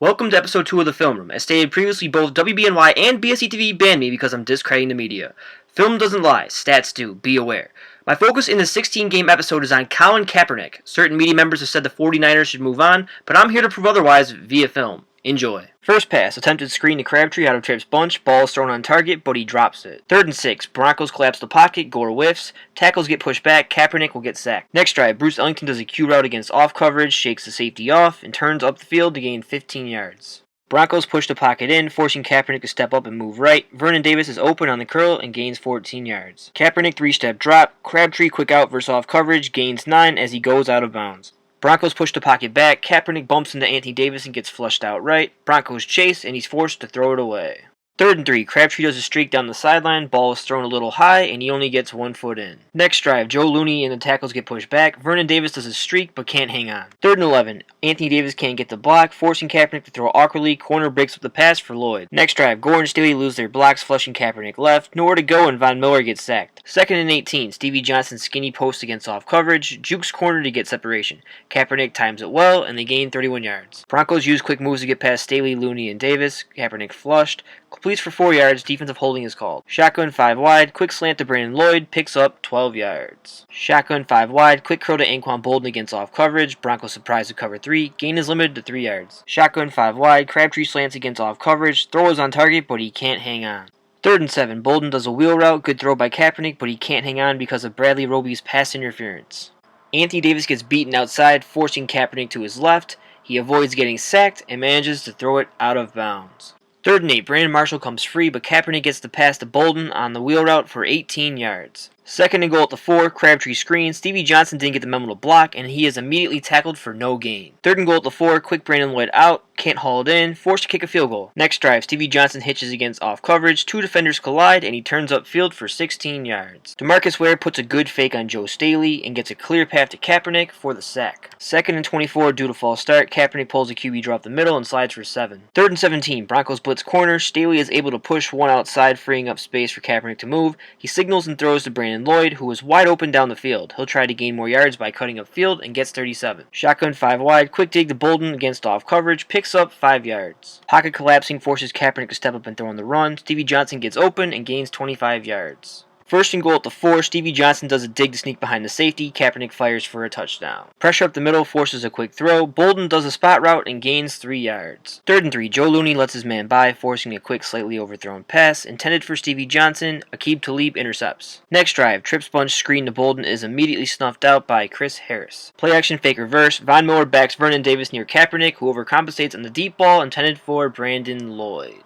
Welcome to episode 2 of the Film Room. As stated previously, both WBNY and BSCTV banned me because I'm discrediting the media. Film doesn't lie, stats do, be aware. My focus in the 16-game episode is on Colin Kaepernick. Certain media members have said the 49ers should move on, but I'm here to prove otherwise via film. Enjoy. First pass, attempted screen to Crabtree out of Tripp's bunch, ball is thrown on target, but he drops it. 3rd and 6, Broncos collapse the pocket, Gore whiffs, tackles get pushed back, Kaepernick will get sacked. Next drive, Bruce Ellington does a Q route against off coverage, shakes the safety off, and turns up the field to gain 15 yards. Broncos push the pocket in, forcing Kaepernick to step up and move right. Vernon Davis is open on the curl and gains 14 yards. Kaepernick 3-step drop, Crabtree quick out versus off coverage, gains 9 as he goes out of bounds. Broncos push the pocket back, Kaepernick bumps into Anthony Davis and gets flushed out right. Broncos chase and he's forced to throw it away. 3rd and 3, Crabtree does a streak down the sideline, ball is thrown a little high, and he only gets 1 foot in. Next drive, Joe Looney and the tackles get pushed back, Vernon Davis does a streak but can't hang on. 3rd and 11, Anthony Davis can't get the block, forcing Kaepernick to throw awkwardly, corner breaks up the pass for Lloyd. Next drive, Gore and Staley lose their blocks, flushing Kaepernick left, nowhere to go and Von Miller gets sacked. 2nd and 18, Stevie Johnson skinny post against off coverage, jukes corner to get separation. Kaepernick times it well, and they gain 31 yards. Broncos use quick moves to get past Staley, Looney, and Davis. Kaepernick flushed, completes for 4 yards, defensive holding is called. Shotgun 5 wide, quick slant to Brandon Lloyd, picks up 12 yards. Shotgun 5 wide, quick curl to Anquan Bolden against off coverage, Broncos surprise to cover 3, gain is limited to 3 yards. Shotgun 5 wide, Crabtree slants against off coverage, throw is on target but he can't hang on. 3rd and 7, Bolden does a wheel route, good throw by Kaepernick but he can't hang on because of Bradley Roby's pass interference. Anthony Davis gets beaten outside, forcing Kaepernick to his left. He avoids getting sacked and manages to throw it out of bounds. 3rd and 8, Brandon Marshall comes free, but Kaepernick gets the pass to Bolden on the wheel route for 18 yards. 2nd and goal at the 4, Crabtree screen, Stevie Johnson didn't get the memo to block, and he is immediately tackled for no gain. 3rd and goal at the 4, quick Brandon Lloyd out, can't haul it in, forced to kick a field goal. Next drive, Stevie Johnson hitches against off coverage, 2 defenders collide, and he turns upfield for 16 yards. DeMarcus Ware puts a good fake on Joe Staley and gets a clear path to Kaepernick for the sack. 2nd and 24, due to false start, Kaepernick pulls a QB draw up the middle and slides for 7. 3rd and 17, Broncos blitz corner, Staley is able to push one outside, freeing up space for Kaepernick to move. He signals and throws to Brandon Lloyd, who is wide open down the field. He'll try to gain more yards by cutting up field and gets 37. Shotgun 5 wide, quick dig to Bolden against off coverage, picks up 5 yards. Pocket collapsing forces Kaepernick to step up and throw on the run. Stevie Johnson gets open and gains 25 yards. 1st and goal at the 4, Stevie Johnson does a dig to sneak behind the safety, Kaepernick fires for a touchdown. Pressure up the middle forces a quick throw, Bolden does a spot route and gains 3 yards. 3rd and 3, Joe Looney lets his man by, forcing a quick slightly overthrown pass, intended for Stevie Johnson, Aqib Talib intercepts. Next drive, Tripp's bunch screen to Bolden is immediately snuffed out by Chris Harris. Play action fake reverse, Von Miller backs Vernon Davis near Kaepernick, who overcompensates on the deep ball intended for Brandon Lloyd.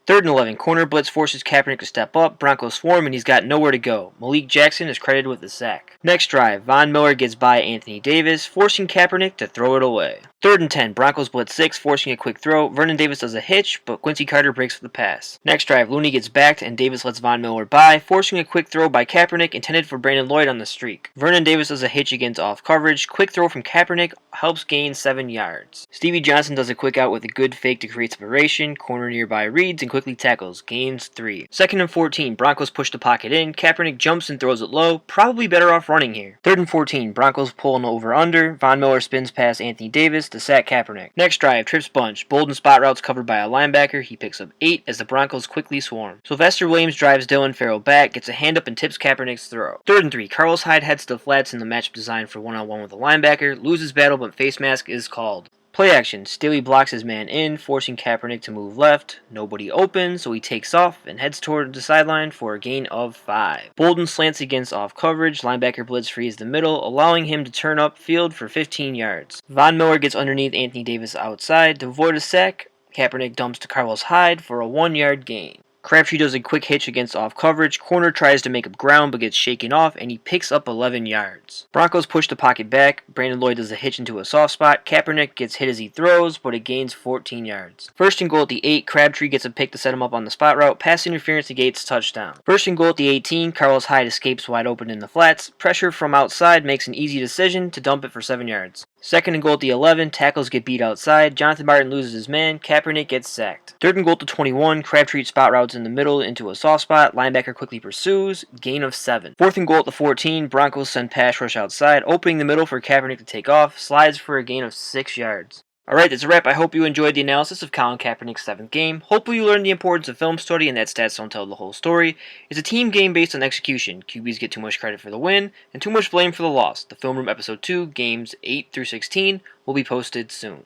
3rd and 11, corner blitz forces Kaepernick to step up, Broncos swarm, and he's got nowhere to go. Malik Jackson is credited with the sack. Next drive, Von Miller gets by Anthony Davis, forcing Kaepernick to throw it away. 3rd and 10, Broncos blitz 6, forcing a quick throw. Vernon Davis does a hitch, but Quincy Carter breaks for the pass. Next drive, Looney gets backed, and Davis lets Von Miller by, forcing a quick throw by Kaepernick, intended for Brandon Lloyd on the streak. Vernon Davis does a hitch against off coverage. Quick throw from Kaepernick helps gain 7 yards. Stevie Johnson does a quick out with a good fake to create separation. Corner nearby reads and quickly tackles. Gains 3. 2nd and 14, Broncos push the pocket in. Kaepernick jumps and throws it low. Probably better off running here. 3rd and 14, Broncos pull an over-under. Von Miller spins past Anthony Davis to sack Kaepernick. Next drive, Tripp's bunch. Bolden spot routes covered by a linebacker. He picks up 8 as the Broncos quickly swarm. Sylvester Williams drives Dylan Farrell back, gets a hand up and tips Kaepernick's throw. 3rd and 3, Carlos Hyde heads to the flats in the matchup designed for one-on-one with a linebacker. Loses battle but face mask is called. Play action, Staley blocks his man in, forcing Kaepernick to move left. Nobody open, so he takes off and heads toward the sideline for a gain of 5. Bolden slants against off coverage, linebacker blitz frees the middle, allowing him to turn up field for 15 yards. Von Miller gets underneath Anthony Davis outside to avoid a sack. Kaepernick dumps to Carlos Hyde for a 1-yard gain. Crabtree does a quick hitch against off coverage, corner tries to make up ground but gets shaken off, and he picks up 11 yards. Broncos push the pocket back, Brandon Lloyd does a hitch into a soft spot, Kaepernick gets hit as he throws, but it gains 14 yards. 1st and goal at the 8, Crabtree gets a pick to set him up on the spot route, pass interference negates touchdown. 1st and goal at the 18, Carlos Hyde escapes wide open in the flats, pressure from outside makes an easy decision to dump it for 7 yards. 2nd and goal at the 11, tackles get beat outside, Jonathan Martin loses his man, Kaepernick gets sacked. 3rd and goal at the 21, Crabtree spot routes in the middle into a soft spot, linebacker quickly pursues, gain of 7. 4th and goal at the 14, Broncos send pass rush outside, opening the middle for Kaepernick to take off, slides for a gain of 6 yards. Alright, that's a wrap. I hope you enjoyed the analysis of Colin Kaepernick's 7th game. Hopefully you learned the importance of film study and that stats don't tell the whole story. It's a team game based on execution. QBs get too much credit for the win and too much blame for the loss. The Film Room Episode 2, Games 8 through 16, will be posted soon.